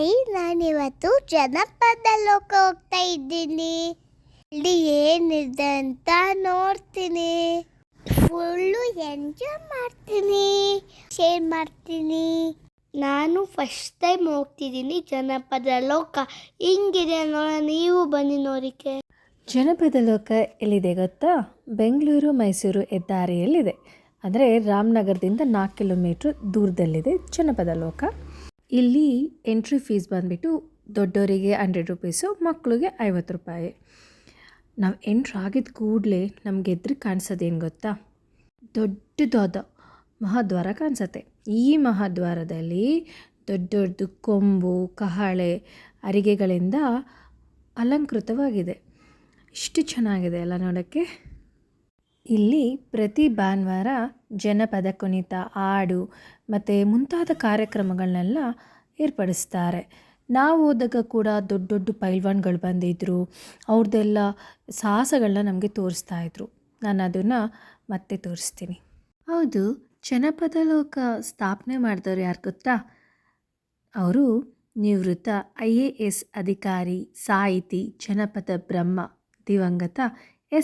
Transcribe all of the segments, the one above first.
Hi, ನಾನಿವತ್ತು ಜನಪದ ಲೋಕ ಹೋಗ್ತಾ ಇದ್ದೀನಿ. ಇಲ್ಲಿ ಏನಿದೆ ಅಂತ ನೋಡ್ತೀನಿ. ಫುಲ್ಲು ಎಂಜಾಯ್ ಮಾಡ್ತೀನಿ, ಶೇರ್ ಮಾಡ್ತೀನಿ. ನಾನು ಫಸ್ಟ್ ಟೈಮ್ ಹೋಗ್ತಿದ್ದೀನಿ ಜನಪದ ಲೋಕ. ಹಿಂಗಿದೆ ನೋಡ, ನೀವು ಬನ್ನಿ ನೋಡಿಕೆ. ಜನಪದ ಲೋಕ ಎಲ್ಲಿದೆ ಗೊತ್ತಾ? ಬೆಂಗಳೂರು ಮೈಸೂರು ಹೆದ್ದಾರಿಯಲ್ಲಿದೆ. ಅಂದರೆ ರಾಮನಗರದಿಂದ 4 ಕಿಲೋಮೀಟ್ರ್ ದೂರದಲ್ಲಿದೆ ಜನಪದ ಲೋಕ. ಇಲ್ಲಿ ಎಂಟ್ರಿ ಫೀಸ್ ಬಂದುಬಿಟ್ಟು ದೊಡ್ಡವರಿಗೆ 100 ರುಪೀಸು, ಮಕ್ಕಳಿಗೆ 50 ರೂಪಾಯಿ. ನಾವು ಎಂಟ್ರ್ ಆಗಿದ್ದ ಕೂಡಲೇ ನಮಗೆ ಎದುರು ಕಾಣಿಸೋದೇನು ಗೊತ್ತಾ? ದೊಡ್ಡದಾದ ಮಹಾದ್ವಾರ ಕಾಣಿಸುತ್ತೆ. ಈ ಮಹಾದ್ವಾರದಲ್ಲಿ ದೊಡ್ಡ ದೊಡ್ಡದು ಕೊಂಬು, ಕಹಳೆ, ಅರಿಗೆಗಳಿಂದ ಅಲಂಕೃತವಾಗಿದೆ. ಇಷ್ಟು ಚೆನ್ನಾಗಿದೆ ಅಲ್ಲ ನೋಡೋಕ್ಕೆ. ಇಲ್ಲಿ ಪ್ರತಿ ಭಾನುವಾರ ಜನಪದ ಕುಣಿತ, ಹಾಡು ಮತ್ತು ಮುಂತಾದ ಕಾರ್ಯಕ್ರಮಗಳನ್ನೆಲ್ಲ ಏರ್ಪಡಿಸ್ತಾರೆ. ನಾವು ಹೋದಾಗ ಕೂಡ ದೊಡ್ಡ ದೊಡ್ಡ ಪೈಲ್ವಾನ್ಗಳು ಬಂದಿದ್ದರು. ಅವ್ರದ್ದೆಲ್ಲ ಸಾಹಸಗಳನ್ನ ನಮಗೆ ತೋರಿಸ್ತಾಯಿದ್ರು. ನಾನು ಅದನ್ನು ಮತ್ತೆ ತೋರಿಸ್ತೀನಿ. ಹೌದು, ಜನಪದ ಲೋಕ ಸ್ಥಾಪನೆ ಮಾಡಿದವರು ಯಾರು ಗೊತ್ತಾ? ಅವರು ನಿವೃತ್ತ IAS ಅಧಿಕಾರಿ, ಸಾಹಿತಿ, ಜನಪದ ಬ್ರಹ್ಮ, ದಿವಂಗತ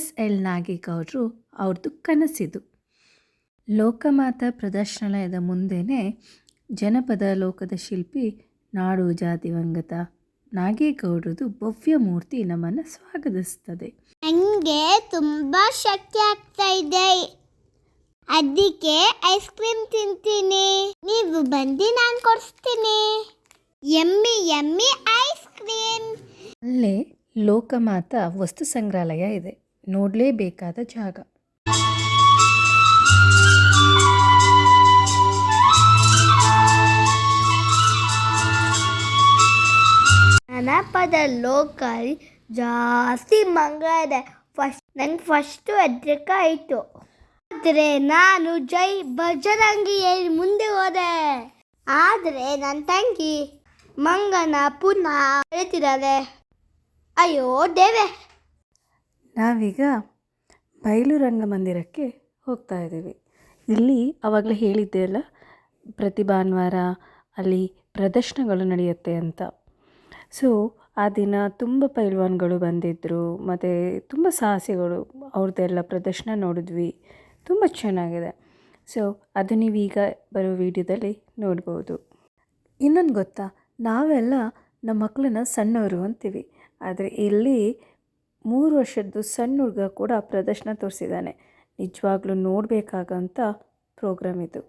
SL ನಾಗೇಗೌಡರು. ಅವ್ರದ್ದು ಕನಸಿದು. ಲೋಕಮಾತಾ ಪ್ರದರ್ಶನಾಲಯದ ಮುಂದೆಯೇ ಜನಪದ ಲೋಕದ ಶಿಲ್ಪಿ ನಾಡೋಜ ದಿವಂಗತ ನಾಗೇಗೌಡರದು ಭವ್ಯ ಮೂರ್ತಿ ನಮ್ಮನ್ನು ಸ್ವಾಗತಿಸ್ತದೆ. ನನಗೆ ತುಂಬ ಶಕ್ತಿ ಆಗ್ತಾ ಇದೆ, ಅದಕ್ಕೆ ಐಸ್ ಕ್ರೀಮ್ ತಿಂತೀನಿ. ನೀವು ಬಂದು ನಾನು ಕೊಡಿಸ್ತೀನಿ. Yummy yummy ice cream. ಅಲ್ಲೇ ಲೋಕಮಾತಾ ವಸ್ತು ಸಂಗ್ರಹಾಲಯ ಇದೆ, ನೋಡಲೇಬೇಕಾದ ಜಾಗ. ಜನಪದ ಲೋಕಲ್ಲಿ ಜಾಸ್ತಿ ಮಂಗ ಇದೆ. ನಂಗೆ ಫಸ್ಟು ಹೆದರಿಕೆ ಆಯಿತು, ಆದರೆ ನಾನು ಜೈ ಬಜರಂಗಿ ಹೇಳಿ ಮುಂದೆ ಹೋದೆ. ಆದರೆ ನನ್ನ ತಂಗಿ ಮಂಗನ ಪುನಃ ಹೇಳ್ತಿದ್ದಾರೆ. ಅಯ್ಯೋ ದೇವೆ. ನಾವೀಗ ಬಯಲು ರಂಗಮಂದಿರಕ್ಕೆ ಹೋಗ್ತಾ ಇದ್ದೀವಿ. ಇಲ್ಲಿ ಆವಾಗಲೇ ಹೇಳಿದ್ದೆ ಅಲ್ಲ, ಪ್ರತಿ ಭಾನುವಾರ ಅಲ್ಲಿ ಪ್ರದರ್ಶನಗಳು ನಡೆಯುತ್ತೆ ಅಂತ. ಸೊ ಆ ದಿನ ತುಂಬ ಪೈಲ್ವಾನ್ಗಳು ಬಂದಿದ್ದರು ಮತ್ತು ತುಂಬ ಸಾಹಸಿಗಳು, ಅವ್ರದ್ದೆಲ್ಲ ಪ್ರದರ್ಶನ ನೋಡಿದ್ವಿ. ತುಂಬ ಚೆನ್ನಾಗಿದೆ. ಸೊ ಅದು ನೀವೀಗ ಬರೋ ವಿಡಿಯೋದಲ್ಲಿ ನೋಡ್ಬೋದು. ಇನ್ನೊಂದು ಗೊತ್ತಾ, ನಾವೆಲ್ಲ ನಮ್ಮ ಮಕ್ಕಳನ್ನ ಸಣ್ಣವರು ಅಂತೀವಿ, ಆದರೆ ಇಲ್ಲಿ 3 ವರ್ಷದ್ದು ಸಣ್ಣ ಹುಡುಗ ಕೂಡ ಪ್ರದರ್ಶನ ತೋರಿಸಿದ್ದಾನೆ. ನಿಜವಾಗ್ಲೂ ನೋಡಬೇಕಾಗಂಥ ಪ್ರೋಗ್ರಾಮ್ ಇದು.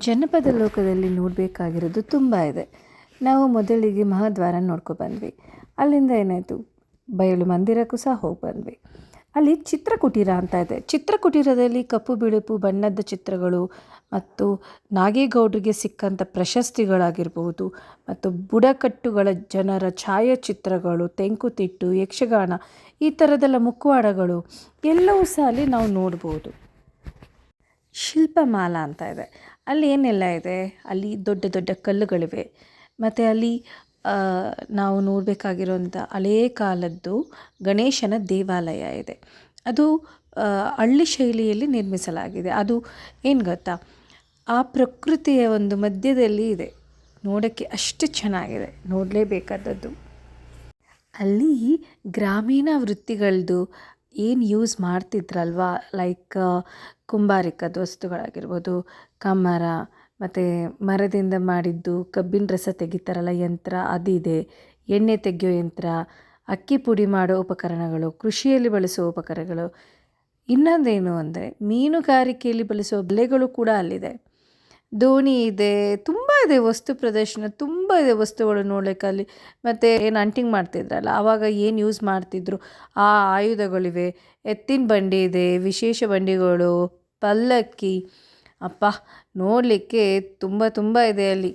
ಜನಪದ ಲೋಕದಲ್ಲಿ ನೋಡಬೇಕಾಗಿರೋದು ತುಂಬ ಇದೆ. ನಾವು ಮೊದಲಿಗೆ ಮಹಾದ್ವಾರ ಬಂದ್ವಿ. ಅಲ್ಲಿಂದ ಏನಾಯಿತು, ಬಯಲು ಮಂದಿರಕ್ಕೂ ಸಹ ಹೋಗಿ ಬಂದ್ವಿ. ಅಲ್ಲಿ ಚಿತ್ರಕುಟೀರ ಅಂತ ಇದೆ. ಚಿತ್ರಕುಟೀರದಲ್ಲಿ ಕಪ್ಪು ಬಿಳುಪು ಬಣ್ಣದ ಚಿತ್ರಗಳು ಮತ್ತು ನಾಗೇಗೌಡರಿಗೆ ಸಿಕ್ಕಂಥ ಪ್ರಶಸ್ತಿಗಳಾಗಿರ್ಬೋದು ಮತ್ತು ಬುಡಕಟ್ಟುಗಳ ಜನರ ಛಾಯಾಚಿತ್ರಗಳು, ತೆಂಕುತಿಟ್ಟು, ಯಕ್ಷಗಾನ ಈ ಥರದ್ದೆಲ್ಲ ಮುಖವಾಡಗಳು ಎಲ್ಲವೂ ಸಹ ಅಲ್ಲಿ ನಾವು ನೋಡ್ಬೋದು. ಶಿಲ್ಪಮಾಲಾ ಅಂತ ಇದೆ. ಅಲ್ಲಿ ಏನೆಲ್ಲ ಇದೆ, ಅಲ್ಲಿ ದೊಡ್ಡ ದೊಡ್ಡ ಕಲ್ಲುಗಳಿವೆ ಮತ್ತು ಅಲ್ಲಿ ನಾವು ನೋಡಬೇಕಾಗಿರೋಂಥ ಹಳೇ ಕಾಲದ್ದು ಗಣೇಶನ ದೇವಾಲಯ ಇದೆ. ಅದು ಹಳ್ಳಿ ಶೈಲಿಯಲ್ಲಿ ನಿರ್ಮಿಸಲಾಗಿದೆ. ಅದು ಏನು ಗೊತ್ತಾ, ಆ ಪ್ರಕೃತಿಯ ಒಂದು ಮಧ್ಯದಲ್ಲಿ ಇದೆ. ನೋಡೋಕ್ಕೆ ಅಷ್ಟು ಚೆನ್ನಾಗಿದೆ, ನೋಡಲೇಬೇಕಾದದ್ದು. ಅಲ್ಲಿ ಗ್ರಾಮೀಣ ವೃತ್ತಿಗಳದ್ದು ಏನು ಯೂಸ್ ಮಾಡ್ತಿದ್ರಲ್ವ, ಲೈಕ್ ಕುಂಬಾರಿಕದ ವಸ್ತುಗಳಾಗಿರ್ಬೋದು, ಕಮ್ಮರ ಮತ್ತು ಮರದಿಂದ ಮಾಡಿದ್ದು ಕಬ್ಬಿನ ರಸ ತೆಗಿತಾರಲ್ಲ ಯಂತ್ರ ಅದಿದೆ, ಎಣ್ಣೆ ತೆಗೆಯೋ ಯಂತ್ರ, ಅಕ್ಕಿ ಪುಡಿ ಮಾಡೋ ಉಪಕರಣಗಳು, ಕೃಷಿಯಲ್ಲಿ ಬಳಸುವ ಉಪಕರಣಗಳು. ಇನ್ನೊಂದೇನು ಅಂದರೆ ಮೀನುಗಾರಿಕೆಯಲ್ಲಿ ಬಳಸುವ ಬಲೆಗಳು ಕೂಡ ಅಲ್ಲಿದೆ. ದೋಣಿ ಇದೆ, ತುಂಬ ಇದೆ, ವಸ್ತು ಪ್ರದರ್ಶನ ತುಂಬ ಇದೆ ವಸ್ತುಗಳು ನೋಡಲಿಕ್ಕೆ ಅಲ್ಲಿ. ಮತ್ತು ಏನು ಅಂಟಿಂಗ್ ಮಾಡ್ತಿದ್ರಲ್ಲ ಆವಾಗ ಏನು ಯೂಸ್ ಮಾಡ್ತಿದ್ರು ಆ ಆಯುಧಗಳಿವೆ. ಎತ್ತಿನ ಬಂಡಿ ಇದೆ, ವಿಶೇಷ ಬಂಡಿಗಳು, ಪಲ್ಲಕ್ಕಿ, ಅಪ್ಪ ನೋಡಲಿಕ್ಕೆ ತುಂಬ ತುಂಬ ಇದೆ ಅಲ್ಲಿ.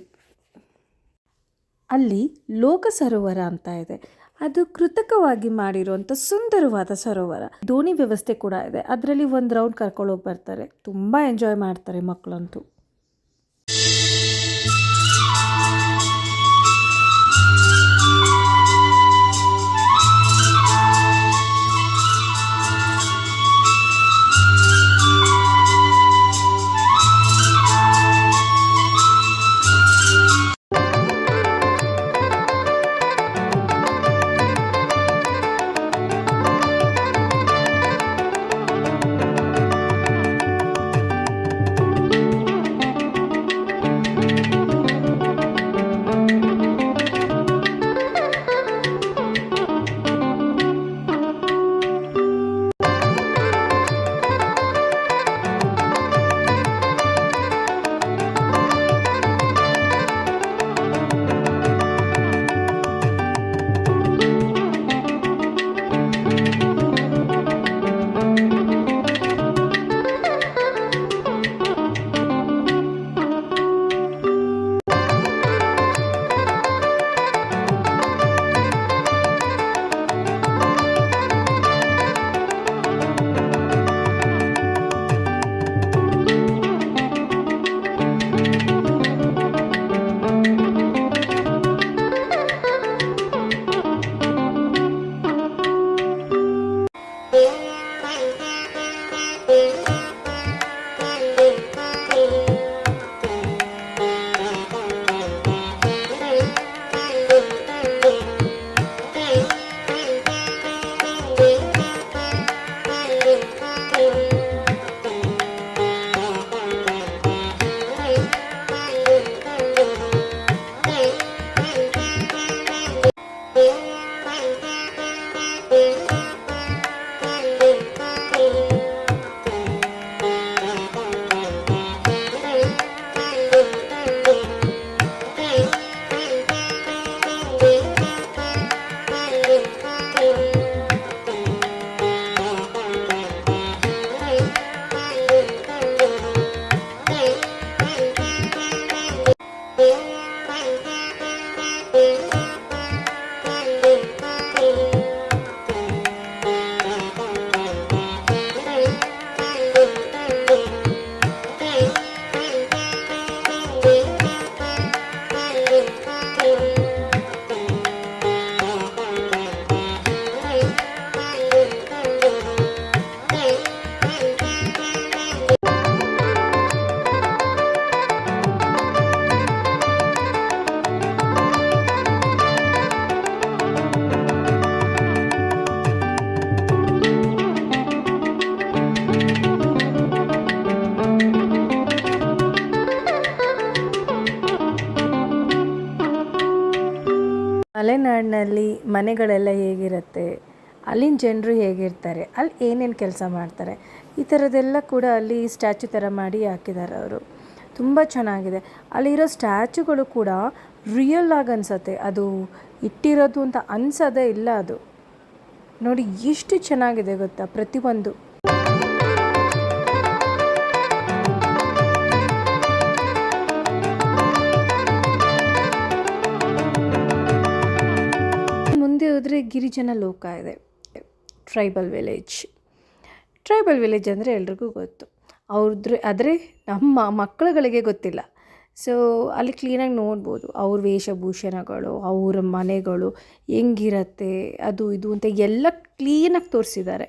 ಅಲ್ಲಿ ಲೋಕ ಸರೋವರ ಅಂತ ಇದೆ. ಅದು ಕೃತಕವಾಗಿ ಮಾಡಿರುವಂಥ ಸುಂದರವಾದ ಸರೋವರ. ದೋಣಿ ವ್ಯವಸ್ಥೆ ಕೂಡ ಇದೆ. ಅದರಲ್ಲಿ ಒಂದು ರೌಂಡ್ ಕರ್ಕೊಳ್ಳೋಗಿ ಬರ್ತಾರೆ. ತುಂಬ ಎಂಜಾಯ್ ಮಾಡ್ತಾರೆ ಮಕ್ಕಳಂತೂ. ಮಲೆನಾಡಿನಲ್ಲಿ ಮನೆಗಳೆಲ್ಲ ಹೇಗಿರುತ್ತೆ, ಅಲ್ಲಿನ ಜನರು ಹೇಗಿರ್ತಾರೆ, ಅಲ್ಲಿ ಏನೇನು ಕೆಲಸ ಮಾಡ್ತಾರೆ, ಈ ಥರದ್ದೆಲ್ಲ ಕೂಡ ಅಲ್ಲಿ ಸ್ಟ್ಯಾಚು ಥರ ಮಾಡಿ ಹಾಕಿದ್ದಾರೆ ಅವರು. ತುಂಬ ಚೆನ್ನಾಗಿದೆ. ಅಲ್ಲಿರೋ ಸ್ಟ್ಯಾಚುಗಳು ಕೂಡ ರಿಯಲ್ ಆಗಿ ಅನಿಸತ್ತೆ, ಅದು ಇಟ್ಟಿರೋದು ಅಂತ ಅನ್ಸೋದೇ ಇಲ್ಲ. ಅದು ನೋಡಿ ಎಷ್ಟು ಚೆನ್ನಾಗಿದೆ ಗೊತ್ತಾ ಪ್ರತಿಯೊಂದು. ಮುಂದೆ ಹೋದರೆ ಗಿರಿಜನ ಲೋಕ ಇದೆ, ಟ್ರೈಬಲ್ ವಿಲೇಜ್. ಟ್ರೈಬಲ್ ವಿಲೇಜ್ ಅಂದರೆ ಎಲ್ರಿಗೂ ಗೊತ್ತು, ಆದರೆ ನಮ್ಮ ಮಕ್ಕಳುಗಳಿಗೆ ಗೊತ್ತಿಲ್ಲ. ಸೊ ಅಲ್ಲಿ ಕ್ಲೀನಾಗಿ ನೋಡ್ಬೋದು ಅವ್ರ ವೇಷಭೂಷಣಗಳು, ಅವರ ಮನೆಗಳು ಹೆಂಗಿರತ್ತೆ, ಅದು ಇದು ಅಂತ ಎಲ್ಲ ಕ್ಲೀನಾಗಿ ತೋರಿಸಿದ್ದಾರೆ.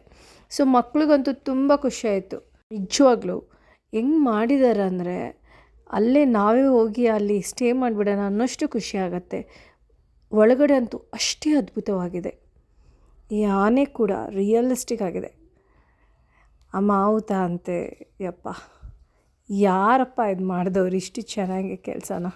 ಸೊ ಮಕ್ಳಿಗಂತೂ ತುಂಬ ಖುಷಿಯಾಯಿತು ನಿಜವಾಗ್ಲೂ. ಹೆಂಗೆ ಮಾಡಿದ್ದಾರೆ ಅಂದರೆ ಅಲ್ಲೇ ನಾವೇ ಹೋಗಿ ಅಲ್ಲಿ ಸ್ಟೇ ಮಾಡಿಬಿಡೋಣ ಅನ್ನೋಷ್ಟು ಖುಷಿ ಆಗುತ್ತೆ. ಒಳಗಡೆ ಅಂತೂ ಅಷ್ಟೇ ಅದ್ಭುತವಾಗಿದೆ. ಈ ಆನೆ ಕೂಡ ರಿಯಲಿಸ್ಟಿಕ್ ಆಗಿದೆ. ಆ ಮಾವುತ ಅಂತೆ, ಯಪ್ಪ ಯಾರಪ್ಪ ಇದು ಮಾಡಿದವ್ರು ಇಷ್ಟು ಚೆನ್ನಾಗಿ ಕೆಲಸನ.